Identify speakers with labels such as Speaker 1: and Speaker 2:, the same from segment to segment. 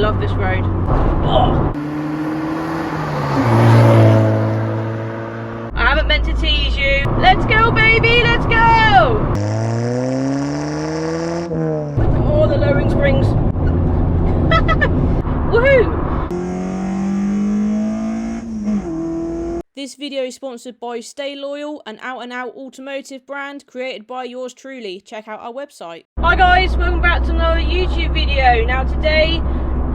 Speaker 1: love this road. Oh. I haven't meant to tease you. Let's go, baby, let's go! Oh, the lowering springs. Woohoo! This video is sponsored by Stay Loyal, an out-and-out automotive brand created by yours truly. Check out our website. Hi guys, welcome back to another YouTube video. Now today,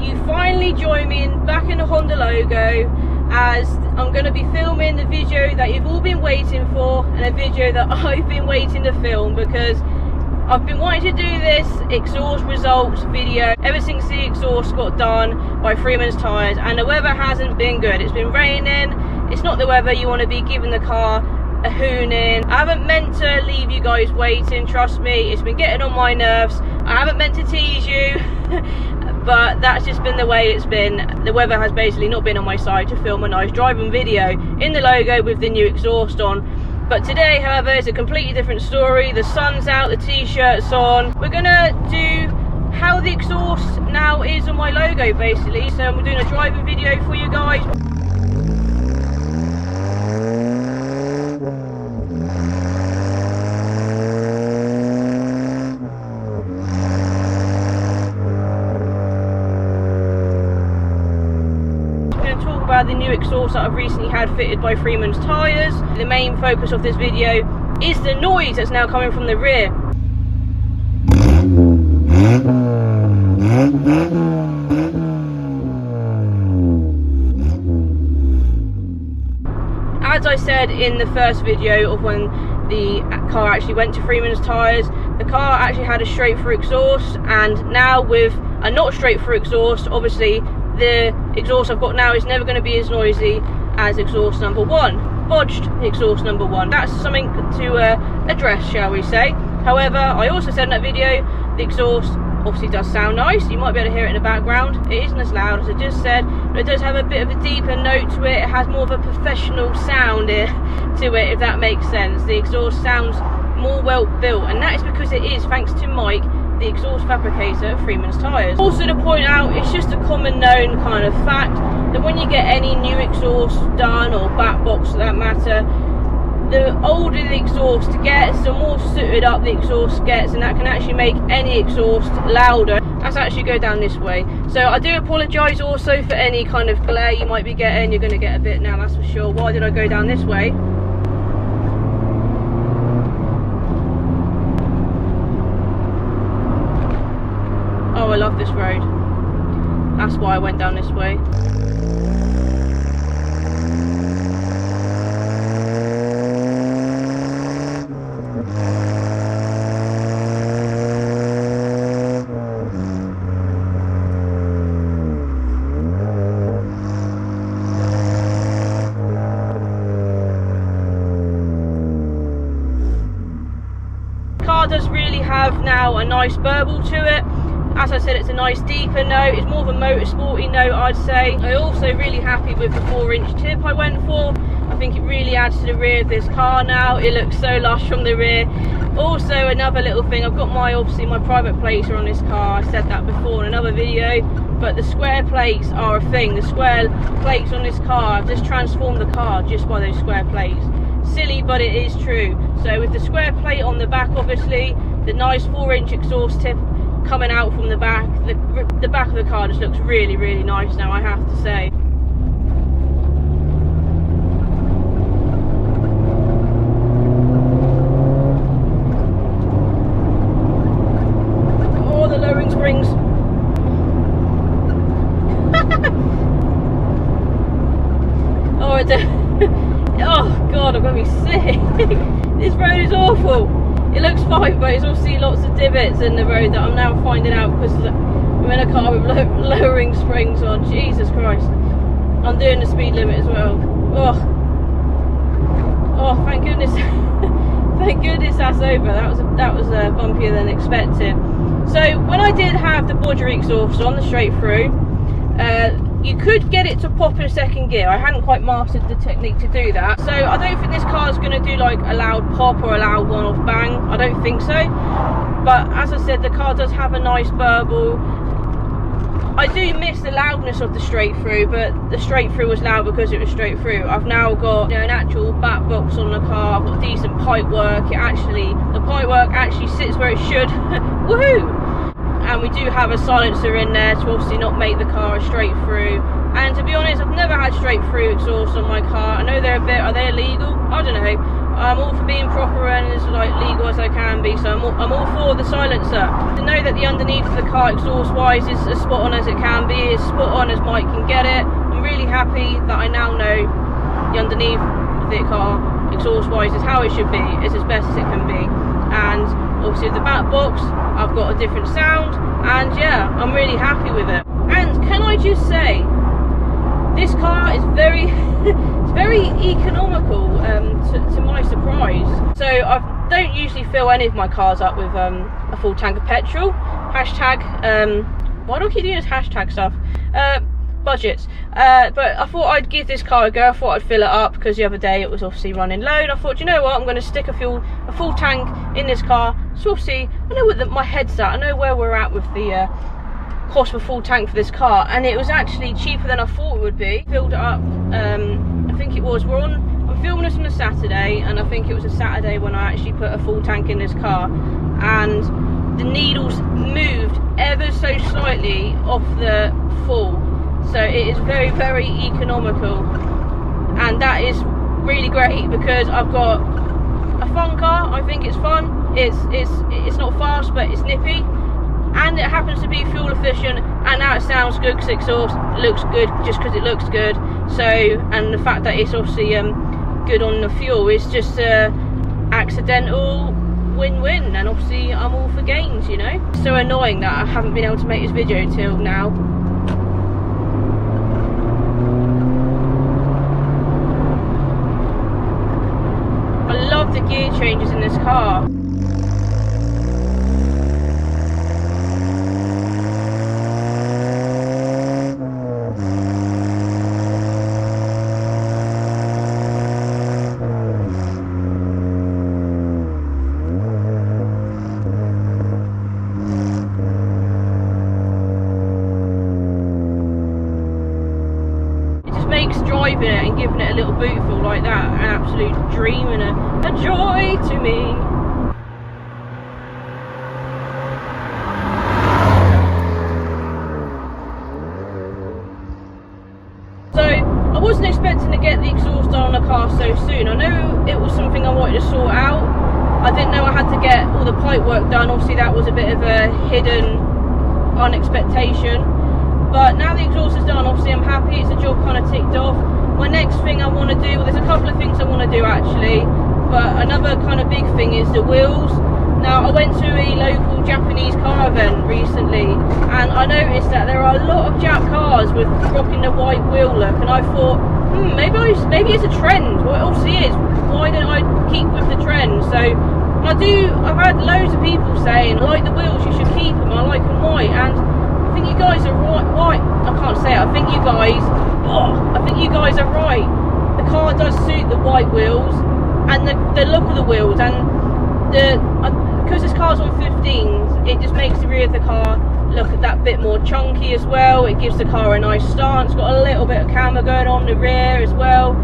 Speaker 1: you finally join me back in the Honda logo, as I'm going to be filming the video that you've all been waiting for, and a video that I've been waiting to film, because I've been wanting to do this exhaust results video ever since the exhaust got done by Freeman's Tyres, and the weather hasn't been good. It's been raining. It's not the weather you want to be giving the car a hooning. I haven't meant to leave you guys waiting, trust me. It's been getting on my nerves. I haven't meant to tease you, but that's just been the way it's been. The weather has basically not been on my side to film a nice driving video in the logo with the new exhaust on. But today, however, is a completely different story. The sun's out, the t-shirt's on. We're gonna do how the exhaust now is on my logo, basically. So I'm doing a driving video for you guys. The new exhaust that I've recently had fitted by Freeman's Tyres. The main focus of this video is the noise that's now coming from the rear. As I said in the first video of when the car actually went to Freeman's Tyres, the car actually had a straight through exhaust, and now with a not straight through exhaust, obviously the exhaust I've got now is never going to be as noisy as exhaust number one. Bodged exhaust number one. That's something to address, shall we say. However, I also said in that video, the exhaust obviously does sound nice. You might be able to hear it in the background. It isn't as loud as I just said, but it does have a bit of a deeper note to it. It has more of a professional sound to it, if that makes sense. The exhaust sounds more well built, and that is because it is thanks to Mike, the exhaust fabricator at Freeman's Tyres. Also to point out, it's just a common known kind of fact that when you get any new exhaust done, or back box for that matter, the older the exhaust gets, the more suited up the exhaust gets, and that can actually make any exhaust louder. Let's actually go down this way. So I do apologise also for any kind of glare you might be getting. You're going to get a bit now, that's for sure. Why did I go down this way? Oh, I love this road. That's why I went down this way. The car does really have now a nice burble to it. As I said, it's a nice deeper note. It's more of a motorsporty note, I'd say. I'm also really happy with the 4-inch tip I went for. I think it really adds to the rear of this car now. It looks so lush from the rear. Also, another little thing, I've got obviously my private plates are on this car. I said that before in another video, but the square plates are a thing. The square plates on this car, I've just transformed the car just by those square plates. Silly, but it is true. So with the square plate on the back, obviously, the nice 4-inch exhaust tip coming out from the back, the back of the car just looks really, really nice now, I have to say. Oh, the lowering springs. Oh, it's oh god, I'm gonna be sick. This road is awful. It looks fine, but it's obviously lots of divots in the road that I'm now finding out because I'm in a car with lowering springs on. Jesus Christ. I'm doing the speed limit as well. Oh, thank goodness. Thank goodness that's over. That was bumpier than expected. So when I did have the Bodger exhaust on the straight through, you could get it to pop in second gear. I hadn't quite mastered the technique to do that, so I don't think this car is going to do like a loud pop or a loud one-off bang. I don't think so, but as I said, the car does have a nice burble. I do miss the loudness of the straight through, but the straight through was loud because it was straight through. I've now got, you know, an actual back box on the car. I've got decent pipe work. The pipe work actually sits where it should. Woohoo! And we do have a silencer in there to obviously not make the car a straight through. And to be honest, I've never had straight through exhaust on my car. I know they're are they illegal? I don't know. I'm all for being proper and as like legal as I can be, so I'm all for the silencer. To know that the underneath of the car exhaust wise is as spot on as it can be, as spot on as Mike can get it. I'm really happy that I now know the underneath of the car exhaust wise is how it should be, is as best as it can be. And obviously with the back box I've got a different sound, and yeah, I'm really happy with it. And can I just say, this car is very it's very economical, to my surprise. So I don't usually fill any of my cars up with a full tank of petrol. Hashtag why do I keep doing this hashtag stuff? Budgets. But I thought I'd give this car a go. I thought I'd fill it up because the other day it was obviously running low, and I thought, you know what, I'm going to stick a full tank in this car. So obviously I know where my head's at, I know where we're at with the cost of a full tank for this car, and it was actually cheaper than I thought it would be. Filled it up, I think it was, I'm filming this on a Saturday, and I think it was a Saturday when I actually put a full tank in this car, and the needles moved ever so slightly off the full. So it is very, very economical, and that is really great because I've got a fun car. I think it's fun. It's not fast, but it's nippy, and it happens to be fuel efficient, and now it sounds good because exhaust looks good just because it looks good. So, and the fact that it's obviously good on the fuel is just accidental win-win, and obviously I'm all for gains, you know. It's so annoying that I haven't been able to make this video till now. I love the gear changes in this car. Makes driving it and giving it a little bootful like that an absolute dream and a joy to me. So I wasn't expecting to get the exhaust done on the car so soon. I know it was something I wanted to sort out. I didn't know I had to get all the pipe work done. Obviously that was a bit of a hidden unexpectation. But now the exhaust is done, obviously I'm happy, it's a job kind of ticked off. My next thing I want to do, well, there's a couple of things I want to do actually, but another kind of big thing is the wheels. Now I went to a local Japanese car event recently, and I noticed that there are a lot of Jap cars with rocking the white wheel look, and I thought, maybe it's a trend. Well, it obviously is. Why don't I keep with the trend? So I've had loads of people saying, I like the wheels, you should keep them, I like them white, and I think you guys are right. I can't say it. I think you guys are right. The car does suit the white wheels and the look of the wheels, and because this car's on 15s, it just makes the rear of the car look that bit more chunky as well. It gives the car a nice stance. Got a little bit of camera going on the rear as well.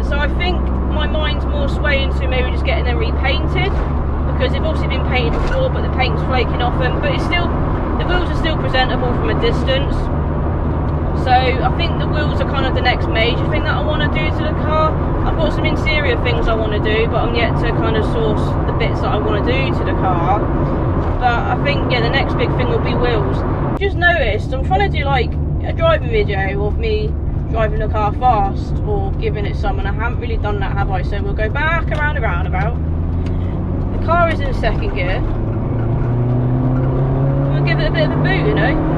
Speaker 1: So I think my mind's more swaying to maybe just getting them repainted, because they've obviously been painted before, but the paint's flaking off them. But it's still, the wheels are still presentable from a distance. So I think the wheels are kind of the next major thing that I want to do to the car. I've got some interior things I want to do, but I'm yet to kind of source the bits that I want to do to the car. But I think, yeah, the next big thing will be wheels. Just noticed I'm trying to do like a driving video of me driving the car fast or giving it some, and I haven't really done that, have I? So we'll go back around the roundabout. The car is in second gear. We'll give it a bit of a boot, you know.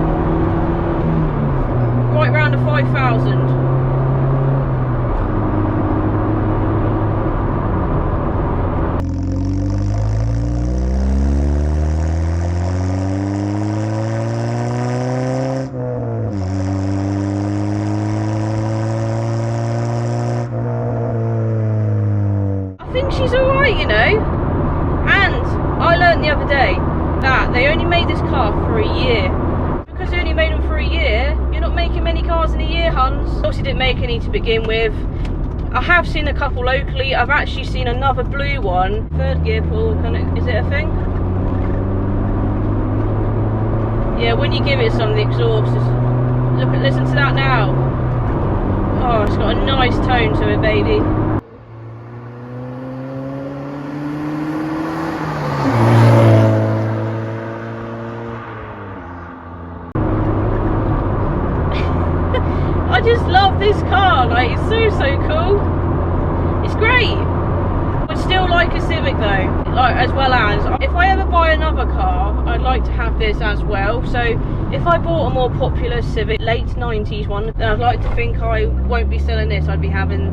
Speaker 1: Right round to 5,000. I think she's alright, you know. And I learned the other day that they only made this car for a year. Because they only made them for a year? You're not making many cars in a year, Hans. Obviously didn't make any to begin with. I have seen a couple locally. I've actually seen another blue one. Third gear pull, is it a thing? Yeah, when you give it some of the exhaust, listen to that now. Oh, it's got a nice tone to it, baby. I just love this car, like it's so cool. It's great. I'd still like a Civic though, like, as well as, if I ever buy another car, I'd like to have this as well. So if I bought a more popular Civic, late 90s one, then I'd like to think I won't be selling this, I'd be having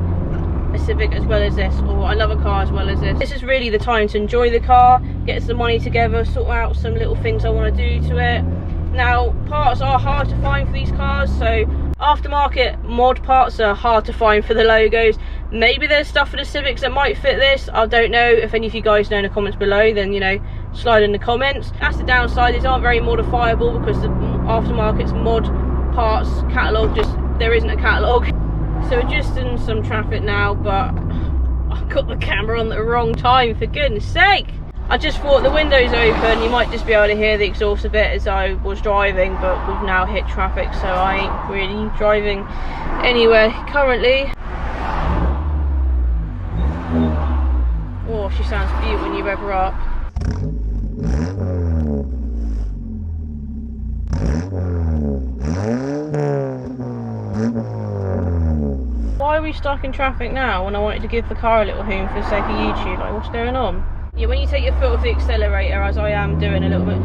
Speaker 1: a Civic as well as this, or another car as well as this. This is really the time to enjoy the car, get some money together, sort out some little things I want to do to it. Now, parts are hard to find for these cars, so aftermarket mod parts are hard to find for the logos. Maybe there's stuff for the Civics that might fit this. I don't know. If any of you guys know in the comments below, then, you know, slide in the comments. That's the downside. These aren't very modifiable because the aftermarket's mod parts catalogue, there isn't a catalogue. So we're just in some traffic now, but I've got the camera on at the wrong time, for goodness sake. I just thought the window's open, you might just be able to hear the exhaust a bit as I was driving, but we've now hit traffic, so I ain't really driving anywhere currently. Oh, she sounds beautiful when you rev her up. Why are we stuck in traffic now when I wanted to give the car a little hoon for the sake of YouTube? Like, what's going on? Yeah, when you take your foot off the accelerator, as I am doing a little bit,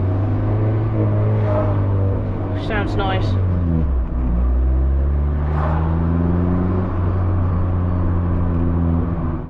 Speaker 1: sounds nice.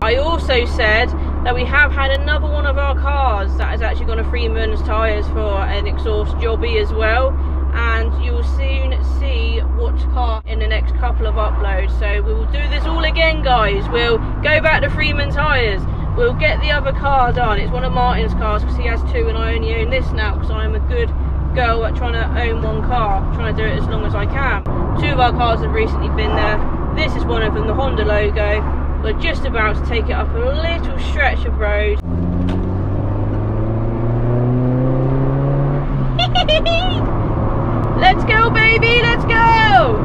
Speaker 1: I also said that we have had another one of our cars that has actually gone to Freeman's Tyres for an exhaust jobby as well, and you will soon see what car in the next couple of uploads. So we will do this all again, guys. We'll go back to Freeman's Tyres. We'll get the other car done. It's one of Martin's cars because he has two and I only own this now because I'm a good girl at trying to own one car, trying to do it as long as I can. Two of our cars have recently been there. This is one of them, the Honda logo. We're just about to take it up a little stretch of road. Let's go, baby, let's go!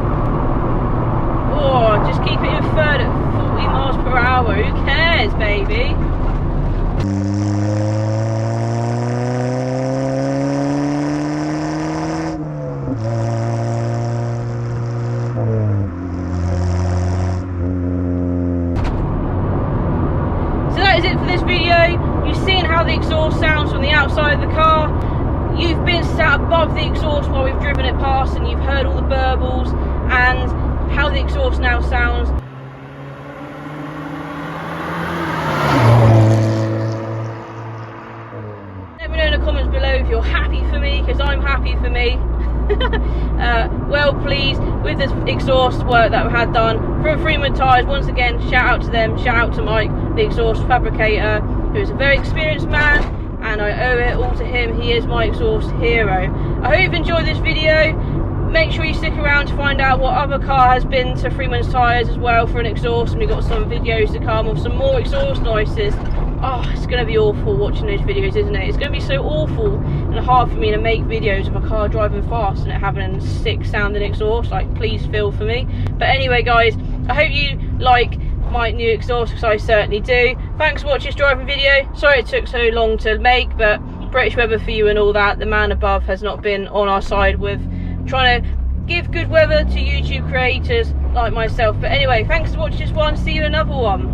Speaker 1: Oh, just keep it in third at 40 miles per hour, who cares, baby? So that is it for this video. You've seen how the exhaust sounds from the outside of the car. You've been sat above the exhaust while we've driven it past and you've heard all the burbles and how the exhaust now sounds. Let me know in the comments below if you're happy for me, because I'm happy for me. Well pleased with this exhaust work that we had done from Freeman Tyres. Once again, shout out to them, shout out to Mike, the exhaust fabricator, who is a very experienced man, and I owe it all to him. He is my exhaust hero. I hope you've enjoyed this video. Make sure you stick around to find out what other car has been to Freeman's Tyres as well for an exhaust, and we've got some videos to come of some more exhaust noises. Oh, it's going to be awful watching those videos, isn't it? It's going to be so awful and hard for me to make videos of a car driving fast and it having a sick sounding exhaust. Like, please feel for me. But anyway, guys, I hope you like my new exhaust, because I certainly do. Thanks for watching this driving video. Sorry it took so long to make, but British weather for you and all that. The man above has not been on our side with trying to give good weather to YouTube creators like myself. But anyway, thanks for watching this one. See you in another one.